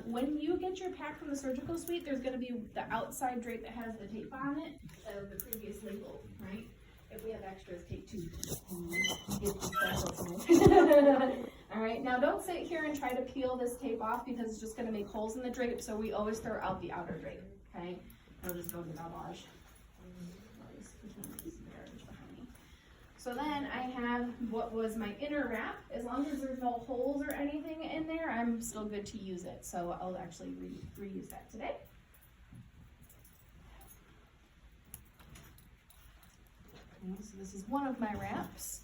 When you get your pack from the surgical suite, there's gonna be the outside drape that has the tape on it of the previous label, right? If we have extras, take two. All right, now don't sit here and try to peel this tape off because it's just gonna make holes in the drape, so we always throw out the outer drape, okay? It'll just go to the garbage. So then I have what was my inner wrap. As long as there's no holes or anything in there, I'm still good to use it. So I'll actually reuse that today. Okay, so this is one of my wraps.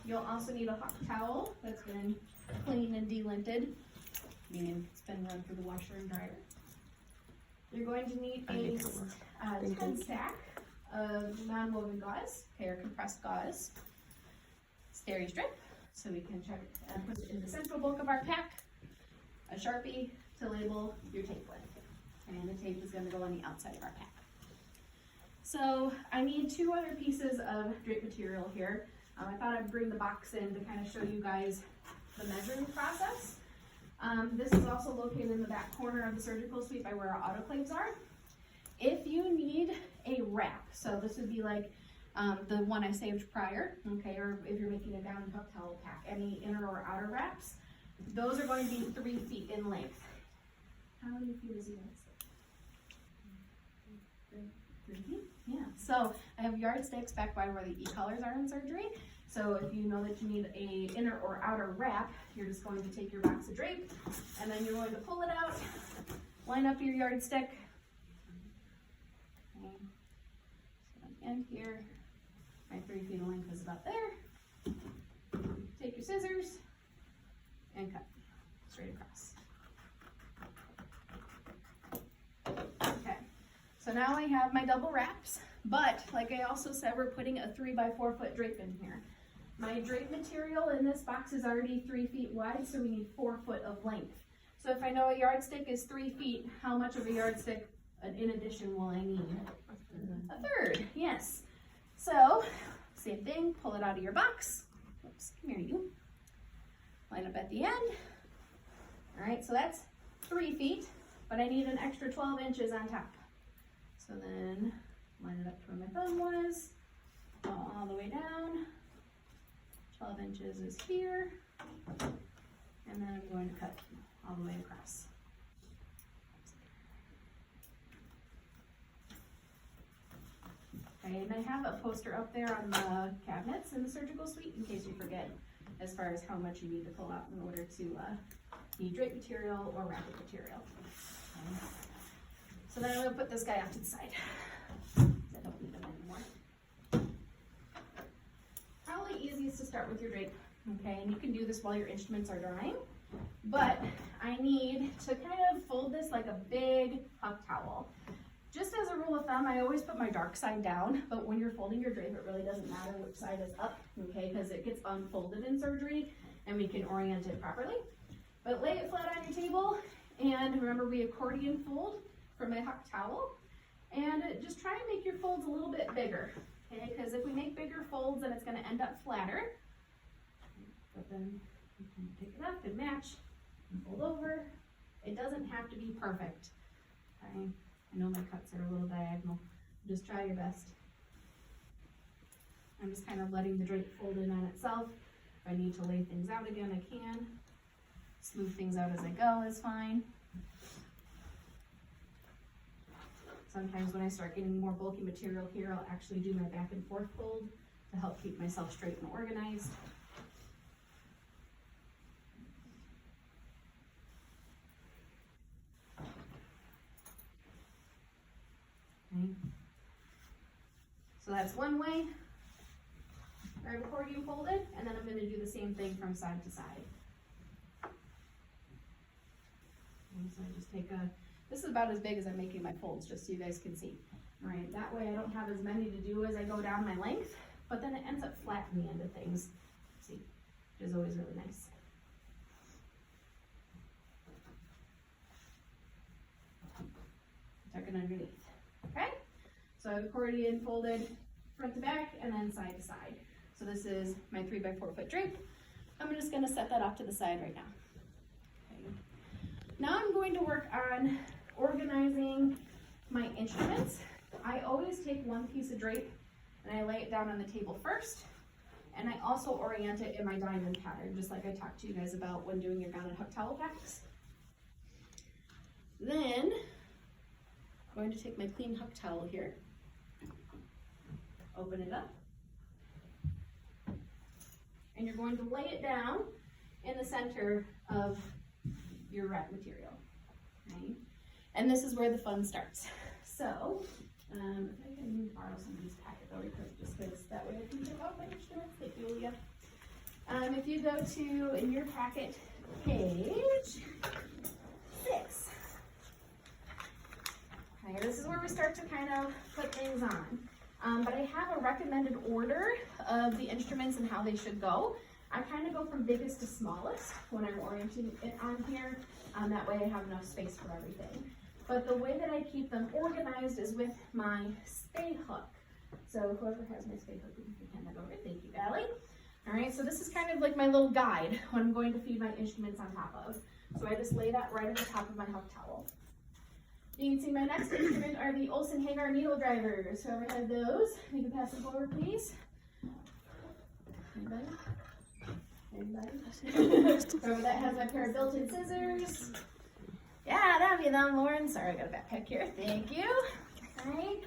You'll also need a hot towel that's been cleaned and delinted, meaning it's been run through the washer and dryer. You're going to need a 10 stack of non-woven gauze, hair compressed gauze, steri strip, so we can check and put it in the central bulk of our pack, a Sharpie to label your tape with, and the tape is going to go on the outside of our pack. So I need 2 other pieces of drape material here. I thought I'd bring the box in to kind of show you guys the measuring process. This is also located in the back corner of the surgical suite by where our autoclaves are. If you need a wrap, so this would be like the one I saved prior, okay, or if you're making a down tuck towel pack, any inner or outer wraps, those are going to be 3 feet in length. How many feet is it? 3 feet? Yeah. So I have yardsticks back by where the e-collars are in surgery. So if you know that you need a inner or outer wrap, you're just going to take your box of drape and then you're going to pull it out, line up your yardstick. Okay. So end here, my 3 feet of length is about there. Take your scissors and cut straight across. Okay, so now I have my double wraps, but like I also said, we're putting a 3 by 4 foot drape in here. My drape material in this box is already 3 feet wide, so we need 4 foot of length. So if I know a yardstick is 3 feet, how much of a yardstick in addition will I need? A third, yes. So, same thing, pull it out of your box. Oops, come here you. Line up at the end. All right, so that's 3 feet, but I need an extra 12 inches on top. So then, line it up to where my thumb was, go all the way down. 12 inches is here, and then I'm going to cut all the way across. Okay, and I have a poster up there on the cabinets in the surgical suite in case you forget as far as how much you need to pull out in order to need drape material or wrapping material. Okay. So then I'm going to put this guy off to the side. I don't need him anymore. Probably easiest to start with your drape, okay? And you can do this while your instruments are drying. But I need to kind of fold this like a big puff towel. Just as a rule of thumb, I always put my dark side down, but when you're folding your drape, it really doesn't matter which side is up, okay? Because it gets unfolded in surgery and we can orient it properly. But lay it flat on your table, and remember we accordion fold for my huck towel. And just try and make your folds a little bit bigger, okay? Because if we make bigger folds, then it's going to end up flatter. But then you can pick it up and match and fold over. It doesn't have to be perfect, okay? I know my cuts are a little diagonal. Just try your best. I'm just kind of letting the drape fold in on itself. If I need to lay things out again, I can. Smooth things out as I go is fine. Sometimes when I start getting more bulky material here, I'll actually do my back and forth fold to help keep myself straight and organized. Okay. So that's one way. Grab accordion folded, and then I'm going to do the same thing from side to side. And so I just take this is about as big as I'm making my folds, just so you guys can see. All right, that way I don't have as many to do as I go down my length, but then it ends up flat in the end of things. See, which is always really nice. Tuck it underneath. Okay, so I have accordion folded front to back and then side to side. So this is my 3 by 4 foot drape. I'm just going to set that off to the side right now. going to work on organizing my instruments. I always take one piece of drape and I lay it down on the table first. And I also orient it in my diamond pattern, just like I talked to you guys about when doing your gown and hook towel packs. Then, I'm going to take my clean hook towel here, open it up, and you're going to lay it down in the center of your wrap material, right? And this is where the fun starts. So, if I can borrow somebody's packet really quick, just because that way I can take off my instruments. Thank you, Leah. If you go to, in your packet, page 6. Okay, this is where we start to kind of put things on. But I have a recommended order of the instruments and how they should go. I kind of go from biggest to smallest when I'm orienting it on here. That way I have enough space for everything. But the way that I keep them organized is with my stay hook. So whoever has my stay hook, you can hand that over. Thank you, Allie. All right, so this is kind of like my little guide when I'm going to feed my instruments on top of. So I just lay that right at the top of my hook towel. You can see my next instrument are the Olsen Hagar needle drivers. Whoever has those, you can pass them forward, please. Anybody? Anybody? Whoever that has my pair of built-in scissors. Yeah, that'd be them, Lauren. Sorry, I got a backpack here. Thank you. All right.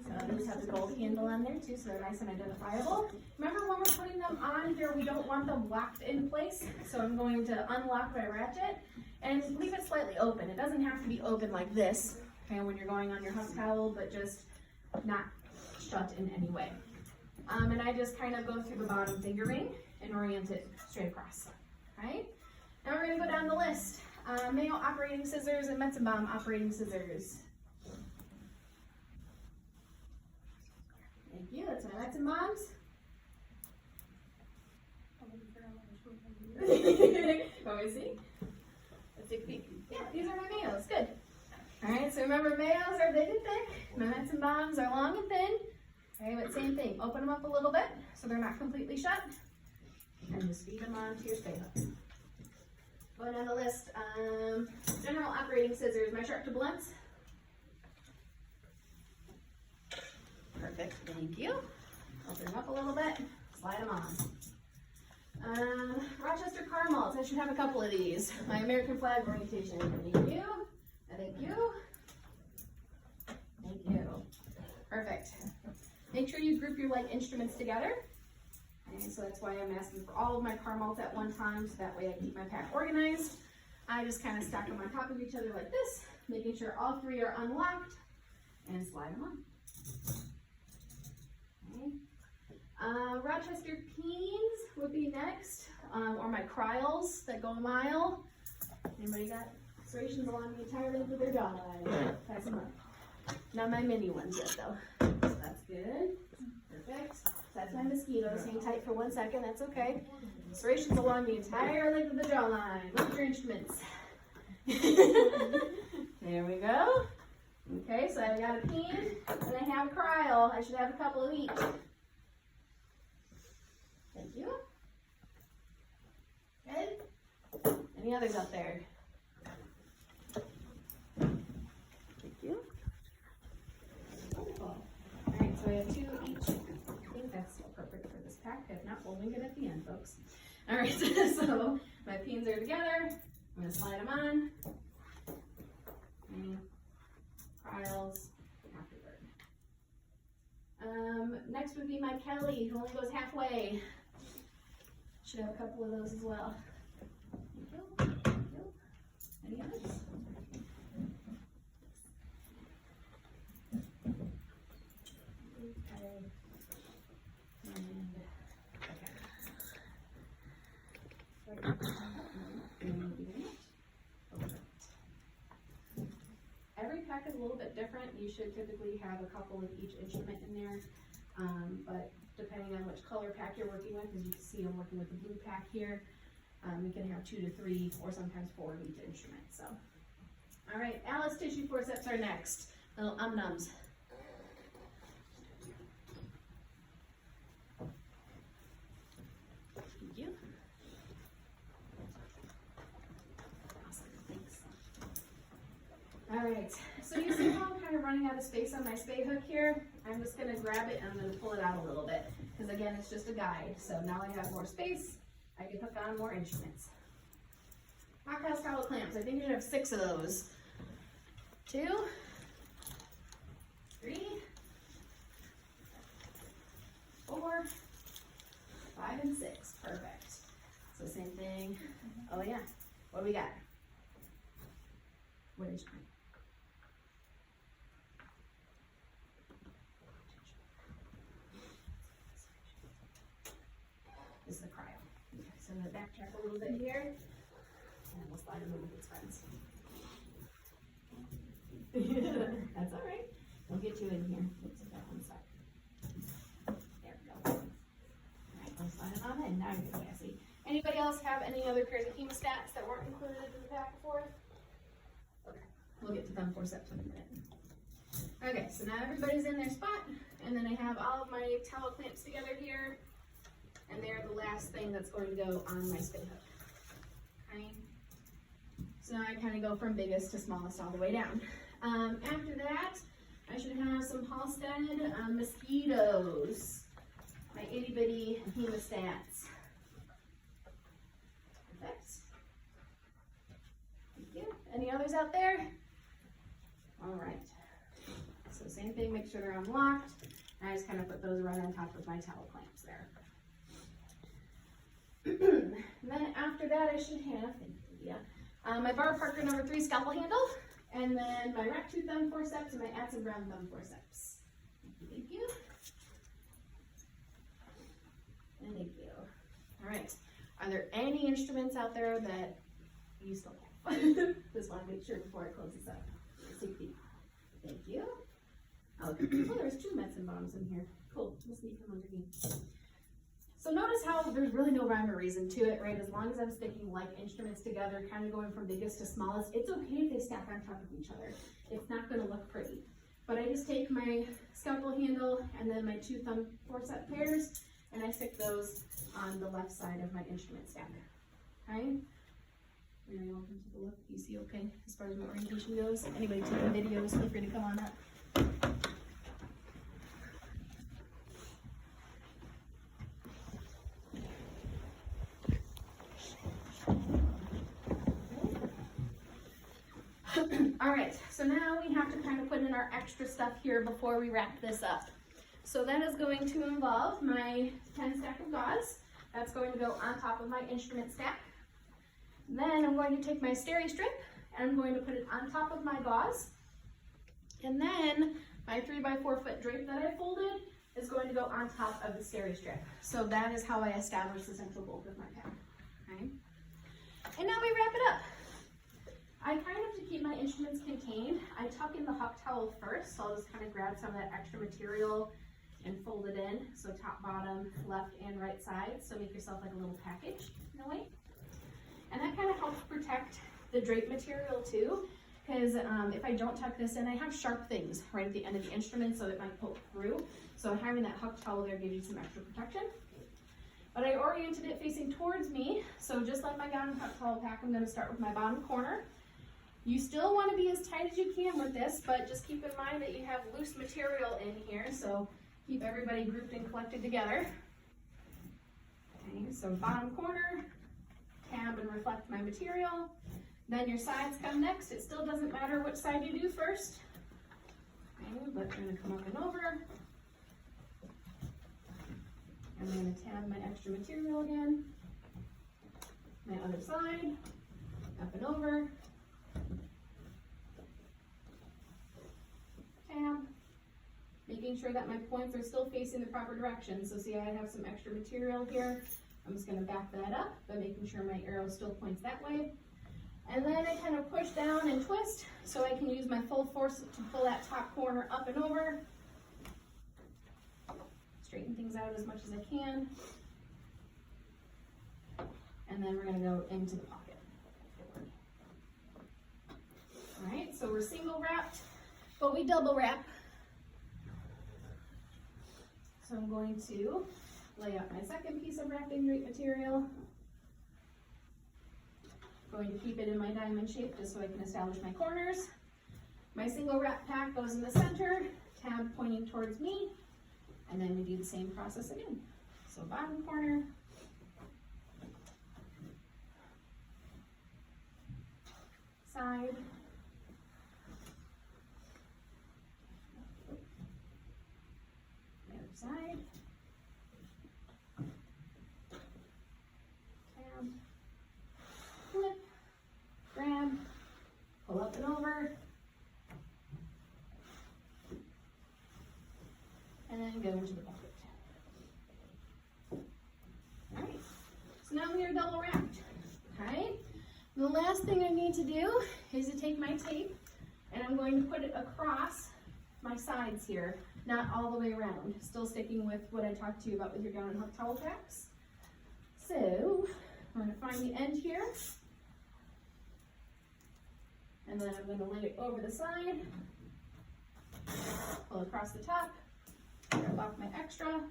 So these have the gold handle on there too, so they're nice and identifiable. Remember when we're putting them on here, we don't want them locked in place. So I'm going to unlock my ratchet and leave it slightly open. It doesn't have to be open like this, okay, when you're going on your hook towel, but just not shut in any way. And I just kind of go through the bottom finger ring and orient it straight across. All right. Now we're going to go down the list. Mayo operating scissors and Metzenbaum operating scissors. Thank you, that's my Metzenbaums. Want me to see? Let's take a peek. Yeah, these are my Mayos, good. All right, so remember Mayos are big and thick. My Metzenbaums are long and thin. All right, but same thing, open them up a little bit so they're not completely shut. And just feed them onto your stay hook. Going down the list, general operating scissors, my sharp to blunts. Perfect, thank you. Open them up a little bit, slide them on. Rochester Caramels, I should have a couple of these. My American flag orientation, thank you. Thank you. Thank you. Perfect. Make sure you group your like instruments together. And so that's why I'm asking for all of my caramels at one time, so that way I keep my pack organized. I just kind of stack them on top of each other like this, making sure all three are unlocked, and slide them on. Okay. Rochester Peens would be next, or my Cryals that go a mile. Anybody got serrations along the entire length of their jawline? Pass them up. Not my mini ones yet though. So that's good. Perfect. That's my mosquitoes. Hang tight for 1 second. That's okay. Serrations along the entire length of the jawline. Look at your instruments. There we go. Okay, so I got a peen and I have a Cryal. I should have a couple of each. Thank you. Good. Any others out there? Thank you. Wonderful. All right, so we have 2 each. I think that's perfect for this pack. If not, we'll link it at the end, folks. All right, so my peens are together. I'm going to slide them on. And Cryals afterward. Next would be my Kelly, who only goes halfway. Should have a couple of those as well. Thank you. Thank you. Any others? Every pack is a little bit different. You should typically have a couple of each instrument in there, but depending on which color pack you're working with, as you can see I'm working with the blue pack here, you can have 2 to 3 or sometimes 4 of each instrument. So, all right, Alice tissue forceps are next. Little nums. Thank you. Awesome, thanks. All right, so you see how I'm kind of running out of space on my spay hook here? I'm just gonna grab it and I'm gonna pull it out a little bit, because again, it's just a guide. So now I have more space, I can hook on more instruments. Hot house towel clamps, I think you should have 6 of those. 2, 3, 4, 5, and 6, perfect. So same thing, oh yeah, what do we got? What instrument? This is the cryo. Okay, so I'm gonna backtrack a little bit here, and we'll slide him in with its friends. That's all right. We'll get you in here. Let's put that one side. There we go. All right, we'll slide it on in. Now you're good, Cassie. Anybody else have any other pairs of hemostats that weren't included in the pack before? Okay, we'll get to them forceps in a minute. Okay, so now everybody's in their spot, and then I have all of my towel clamps together here, and they're the last thing that's going to go on my spay hook. Okay. So now I kind of go from biggest to smallest all the way down. After that, I should have some Halsted mosquitoes, my itty bitty hemostats. Perfect. Thank you. Any others out there? All right. So same thing, make sure they're unlocked. And I just kind of put those right on top of my towel clamps there. And then after that, I should have, my Bar Parker number 3 scalpel handle, and then my rat tooth thumb forceps and my Atson Brown thumb forceps. Thank you. And thank you. All right. Are there any instruments out there that you still have? Just want to make sure before I close this up. Safety. Thank you. Oh, there's 2 medicine bombs in here. Cool. Must need them underneath. So notice how there's really no rhyme or reason to it, right? As long as I'm sticking like instruments together, kind of going from biggest to smallest, it's okay if they stack on top of each other. It's not going to look pretty. But I just take my scalpel handle and then my 2 thumb forceps pairs, and I stick those on the left side of my instrument stack. Okay? Very welcome to the look. You see okay as far as my orientation goes? Anybody taking videos, feel free to come on up. All right, so now we have to kind of put in our extra stuff here before we wrap this up. So that is going to involve my 10 stack of gauze. That's going to go on top of my instrument stack. Then I'm going to take my steri strip and I'm going to put it on top of my gauze. And then my 3x4 foot drape that I folded is going to go on top of the steri strip. So that is how I establish the central bulk of my pack. Okay? And now we wrap it up. I kind of, to keep my instruments contained, I tuck in the huck towel first, so I'll just kind of grab some of that extra material and fold it in, so top, bottom, left, and right side, so make yourself like a little package in a way. And that kind of helps protect the drape material too, because if I don't tuck this in, I have sharp things right at the end of the instrument, so it might poke through. So having that huck towel there gives you some extra protection. But I oriented it facing towards me, so just like my gown huck towel pack, I'm going to start with my bottom corner. You still want to be as tight as you can with this, but just keep in mind that you have loose material in here, so keep everybody grouped and collected together. Okay, so bottom corner, tab and reflect my material. Then your sides come next. It still doesn't matter which side you do first. Okay, but I'm going to come up and over. I'm going to tab my extra material again. My other side, up and over. Tab, making sure that my points are still facing the proper direction. So see, I have some extra material here. I'm just going to back that up by making sure my arrow still points that way. And then I kind of push down and twist so I can use my full force to pull that top corner up and over. Straighten things out as much as I can. And then we're going to go into the pocket. All right, so we're single wrapped, but we double wrap. So I'm going to lay out my second piece of wrapping drape material. Going to keep it in my diamond shape just so I can establish my corners. My single wrap pack goes in the center, tab pointing towards me, and then we do the same process again. So bottom corner, side, the other side, tab, flip, grab, pull up and over, and then go into the bucket. Alright, so now we are double wrapped. Okay, the last thing I need to do is to take my tape and I'm going to put it across my sides here, not all the way around, still sticking with what I talked to you about with your gown and hot towel packs. So I'm going to find the end here, and then I'm going to lay it over the side, pull across the top, grab off my extra,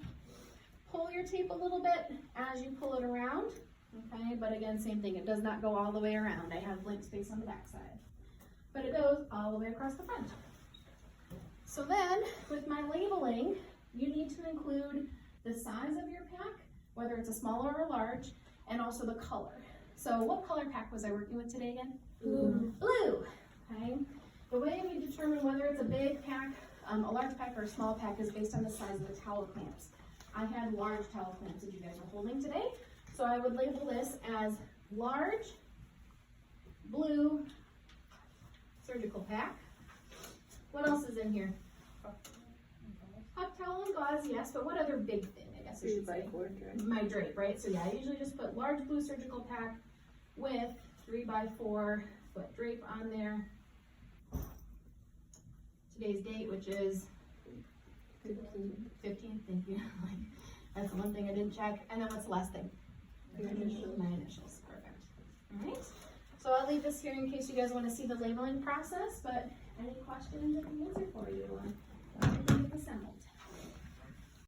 pull your tape a little bit as you pull it around, okay, but again, same thing, it does not go all the way around. I have blank space on the back side, but it goes all the way across the front. So then, with my labeling, you need to include the size of your pack, whether it's a small or a large, and also the color. So what color pack was I working with today again? Blue. Blue, okay. The way we determine whether it's a big pack, a large pack or a small pack is based on the size of the towel clamps. I had large towel clamps that you guys are holding today, so I would label this as large blue surgical pack. What else is in here? Hot towel and gauze, yes, but what other big thing, I guess I should say? 3x4 drape. My drape, right? So yeah, I usually just put large blue surgical pack with 3x4 foot drape on there. Today's date, which is 15th, thank you. That's the one thing I didn't check. And then what's the last thing? Your initials. My initials, perfect. All right, so I'll leave this here in case you guys want to see the labeling process, but any questions I can answer for you? Everything is assembled.